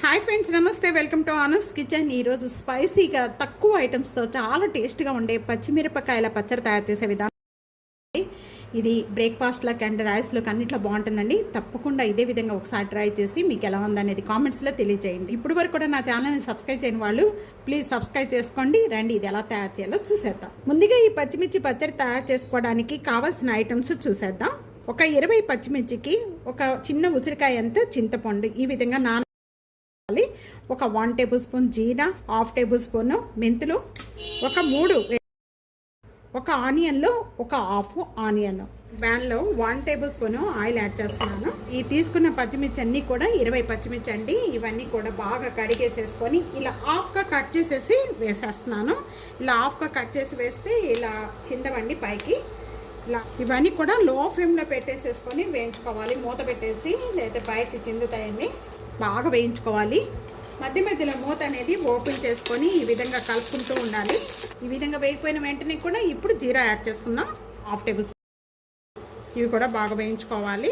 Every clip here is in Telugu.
హాయ్ ఫ్రెండ్స్, నమస్తే. Welcome to anus kitchen. ఈరోజు స్పైసీగా తక్కువ ఐటమ్స్తో చాలా టేస్ట్గా ఉండే పచ్చిమిరపకాయల పచ్చడి తయారు చేసే విధానం. ఇది బ్రేక్ఫాస్ట్లకు అండ్ రైస్లకు అన్నిట్లో బాగుంటుందండి. తప్పకుండా ఇదే విధంగా ఒకసారి ట్రై చేసి మీకు ఎలా ఉందనేది కామెంట్స్లో తెలియజేయండి. ఇప్పుడు వరకు కూడా నా ఛానల్ని సబ్స్క్రైబ్ చేయని వాళ్ళు ప్లీజ్ సబ్స్క్రైబ్ చేసుకోండి. రండి ఇది ఎలా తయారు చేయాలో చూసేద్దాం. ముందుగా ఈ పచ్చిమిర్చి పచ్చడి తయారు చేసుకోవడానికి కావాల్సిన ఐటమ్స్ చూసేద్దాం. ఒక 20 పచ్చిమిర్చికి ఒక చిన్న ఉసిరికాయ అంత చింతపండు ఈ విధంగా ఒక 1 టేబుల్ స్పూన్ జీరా, 1/2 టేబుల్ స్పూన్ మెంతులు, ఒక ఆనియన్లో ఒక 1/2 ఆనియన్. ప్యాన్లో 1 టేబుల్ స్పూన్ ఆయిల్ యాడ్ చేస్తున్నాను. ఈ తీసుకున్న పచ్చిమిర్చి అన్నీ కూడా 20 పచ్చిమిర్చి అండి. ఇవన్నీ కూడా బాగా కడిగేసేసుకొని ఇలా హాఫ్గా కట్ చేసేసి వేసేస్తున్నాను. ఇలా హాఫ్గా కట్ చేసి వేస్తే ఇలా చిందవండి పైకి. ఇలా ఇవన్నీ కూడా లో ఫ్లేమ్లో పెట్టేసేసుకొని వేయించుకోవాలి. మూత పెట్టేసి లేదా పైకి చిందుతాయండి. బాగా వేయించుకోవాలి. మధ్య మధ్యలో మూత అనేది ఓపెన్ చేసుకొని ఈ విధంగా కలుపుకుంటూ ఉండాలి. ఈ విధంగా వేగిపోయిన వెంటనే కూడా ఇప్పుడు జీరా యాడ్ చేసుకుందాం. 1/2 టేబుల్ స్పూన్. ఇవి కూడా బాగా వేయించుకోవాలి.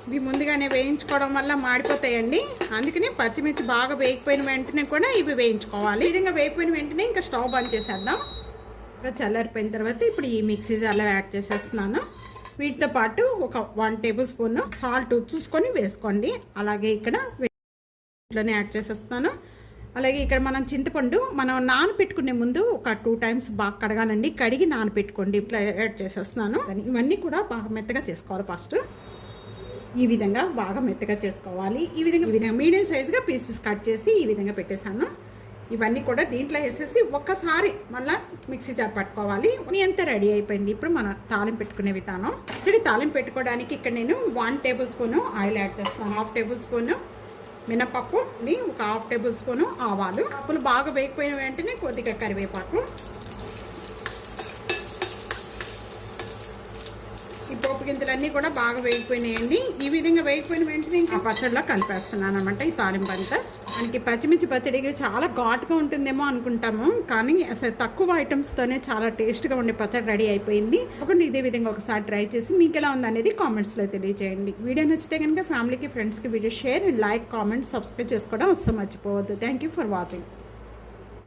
ఇవి ముందుగానే వేయించుకోవడం వల్ల మాడిపోతాయండి. అందుకని పచ్చిమిర్చి బాగా వేగిపోయిన వెంటనే కూడా ఇవి వేయించుకోవాలి. ఈ విధంగా వేగిపోయిన వెంటనే ఇంకా స్టవ్ బంద్ చేసేద్దాం. ఇంకా చల్లారిపోయిన తర్వాత ఇప్పుడు ఈ మిక్సీ జార్లో యాడ్ చేసేస్తున్నాను. వీటితో పాటు ఒక 1 టేబుల్ స్పూన్ సాల్ట్ చూసుకొని వేసుకోండి. అలాగే ఇక్కడ ఇట్లనే యాడ్ చేసేస్తాను. అలాగే ఇక్కడ మనం చింతపండు నానపెట్టుకునే ముందు ఒక 2 టైమ్స్ బాగా కడగాలండి. కడిగి నానపెట్టుకోండి. ఇట్లా యాడ్ చేసేస్తున్నాను. ఇవన్నీ కూడా బాగా మెత్తగా చేసుకోవాలి. ఫస్ట్ ఈ విధంగా బాగా మెత్తగా చేసుకోవాలి. ఈ విధంగా మీడియం సైజుగా పీసెస్ కట్ చేసి ఈ విధంగా పెట్టేశాను. ఇవన్నీ కూడా దీంట్లో వేసేసి ఒక్కసారి మళ్ళీ మిక్సీ జార్ పట్టుకోవాలి. అంతా రెడీ అయిపోయింది. ఇప్పుడు మనం తాలింపు పెట్టుకునే విధానం. యాక్చువల్లీ తాలింపు పెట్టుకోవడానికి ఇక్కడ నేను 1 టేబుల్ స్పూన్ ఆయిల్ యాడ్ చేస్తాను. 1/2 టేబుల్ స్పూన్ మినపప్పు, ఒక 1/2 టేబుల్ స్పూన్ ఆవాలు. పప్పులు బాగా వేగిపోయిన వెంటనే కొద్దిగా కరివేపాకు. ఈ పోపు గింజలన్నీ కూడా బాగా వేగిపోయినాయండి. ఈ విధంగా వేగిపోయిన వెంటనే ఇంకా పచ్చడిలో కలిపేస్తున్నాను అనమాట. ఈ తాలింపు అంతా మనకి పచ్చిమిర్చి పచ్చడికి చాలా ఘాటుగా ఉంటుందేమో అనుకుంటాము, కానీ అసలు తక్కువ ఐటమ్స్తోనే చాలా టేస్ట్గా ఉండే పచ్చడి రెడీ అయిపోయింది. ఒకటి ఇదే విధంగా ఒకసారి ట్రై చేసి మీకు ఎలా ఉందనేది కామెంట్స్లో తెలియజేయండి. వీడియో నచ్చితే కనుక ఫ్యామిలీకి, ఫ్రెండ్స్కి video share and like, comment, subscribe చేసుకోవడం అస్సలు మర్చిపోవద్దు. Thank you for watching.